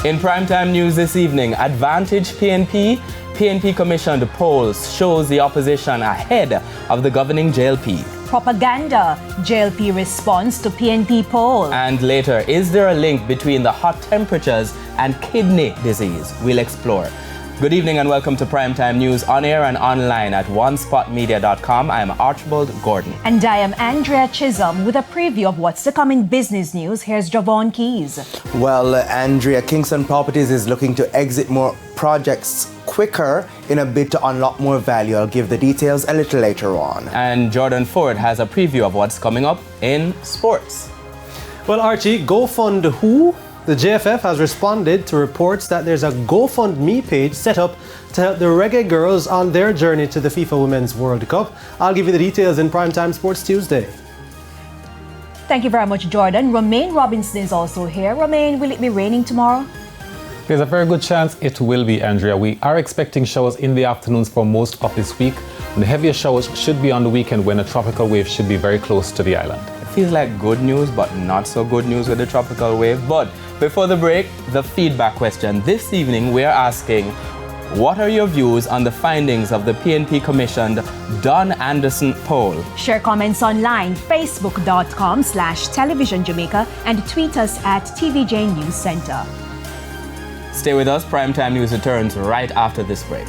In primetime news this evening, Advantage PNP commissioned polls shows the opposition ahead of the governing JLP. Propaganda, JLP response to PNP poll. And later, is there a link between the hot temperatures and kidney disease? We'll explore. Good evening and welcome to Primetime News on air and online at onespotmedia.com. I'm Archibald Gordon. And I am Andrea Chisholm with a preview of what's to come in business news. Here's Javon Keys. Well, Andrea, Kingston Properties is looking to exit more projects quicker in a bid to unlock more value. I'll give the details a little later on. And Jordan Ford has a preview of what's coming up in sports. Well, Archie, GoFund who? The JFF has responded to reports that there's a GoFundMe page set up to help the reggae girls on their journey to the FIFA Women's World Cup. I'll give you the details in Primetime Sports Tuesday. Thank you very much, Jordan. Romaine Robinson is also here. Romaine, will it be raining tomorrow? There's a very good chance it will be, Andrea. We are expecting showers in the afternoons for most of this week. And the heavier showers should be on the weekend when a tropical wave should be very close to the island. Feels like good news, but not so good news with the tropical wave. But before the break, the feedback question. This evening, we're asking, what are your views on the findings of the PNP commissioned Don Anderson poll? Share comments online, facebook.com/Television Jamaica, and tweet us at TVJ News Center. Stay with us. Primetime News returns right after this break.